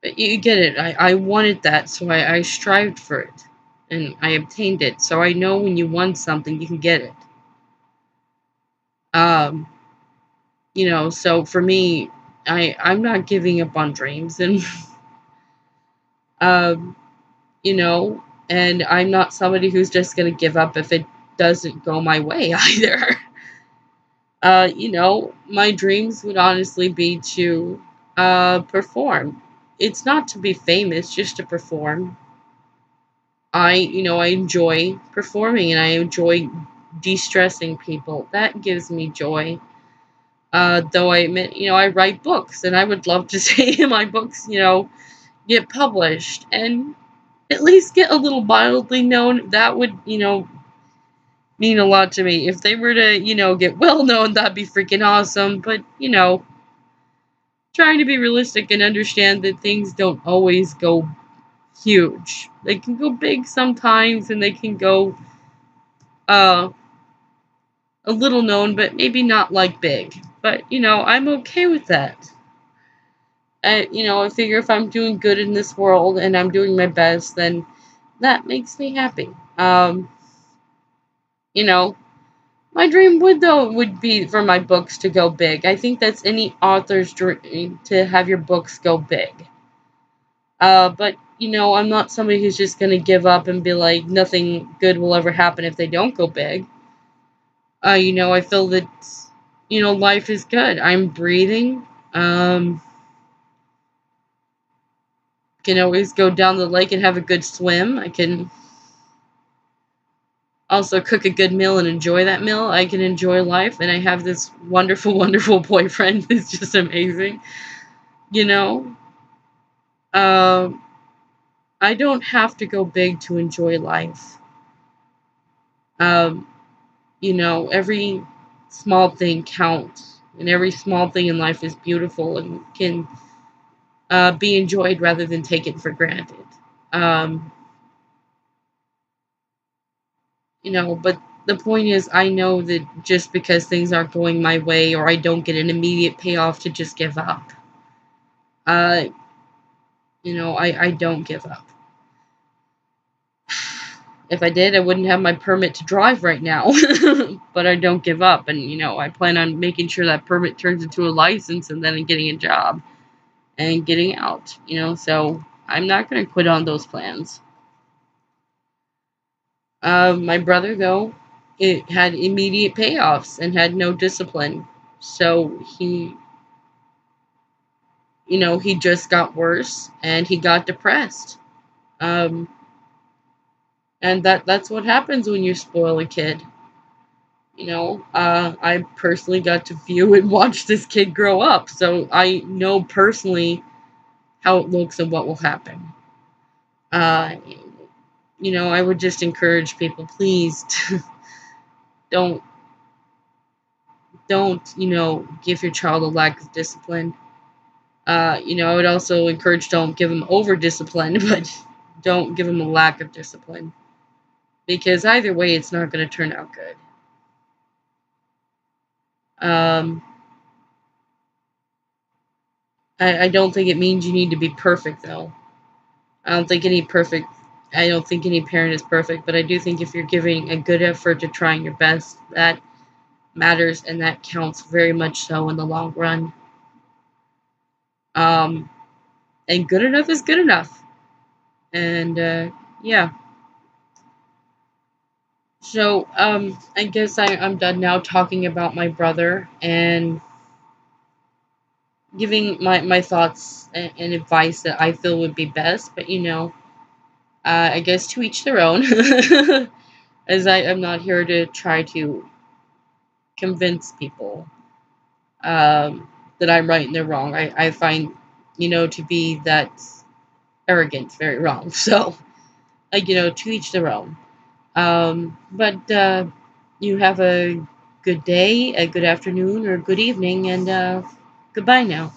[SPEAKER 1] but you get it. I wanted that, so I strived for it, and I obtained it. So I know when you want something, you can get it. Um, so for me, I'm not giving up on dreams, and um, you know, and I'm not somebody who's just gonna give up if it doesn't go my way either. My dreams would honestly be to perform. It's not to be famous, just to perform. I enjoy performing and I enjoy de-stressing people. That gives me joy. Though I admit, I write books and I would love to see my books, get published and at least get a little mildly known. That would, mean a lot to me. If they were to, get well known, that'd be freaking awesome. But, trying to be realistic and understand that things don't always go huge. They can go big sometimes and they can go uh a little known, but maybe not like big. But, I'm okay with that. I figure if I'm doing good in this world and I'm doing my best, then that makes me happy. You know, my dream would be for my books to go big. I think that's any author's dream to have your books go big. But I'm not somebody who's just gonna give up and be like nothing good will ever happen if they don't go big. I feel that life is good. I'm breathing. Can always go down the lake and have a good swim. I can also cook a good meal and enjoy that meal. I can enjoy life, and I have this wonderful, wonderful boyfriend who's just amazing. You know, um, I don't have to go big to enjoy life. Um, every small thing counts, and every small thing in life is beautiful and can be enjoyed rather than taken for granted. Um, but the point is, I know that just because things aren't going my way or I don't get an immediate payoff to just give up. Uh, I don't give up. If I did, I wouldn't have my permit to drive right now. But I don't give up, and I plan on making sure that permit turns into a license and then getting a job and getting out. So I'm not going to quit on those plans. My brother, though, it had immediate payoffs and had no discipline. So he just got worse and he got depressed. Um, and that's what happens when you spoil a kid. I personally got to view and watch this kid grow up, so I know personally how it looks and what will happen. Uh, I would just encourage people, please, don't give your child a lack of discipline. I would also encourage don't give them over discipline, but don't give them a lack of discipline, because either way, it's not going to turn out good. Um, I don't think it means you need to be perfect, though. I don't think any perfect. I don't think any parent is perfect, but I do think if you're giving a good effort to trying your best, that matters and that counts very much so in the long run. Um, and good enough is good enough. And yeah. So I guess I'm done now talking about my brother and giving my thoughts and advice that I feel would be best. But I guess to each their own. As I am not here to try to convince people that I'm right and they're wrong. I find, to be that arrogant very wrong. So, to each their own. But you have a good day, a good afternoon, or a good evening, and goodbye now.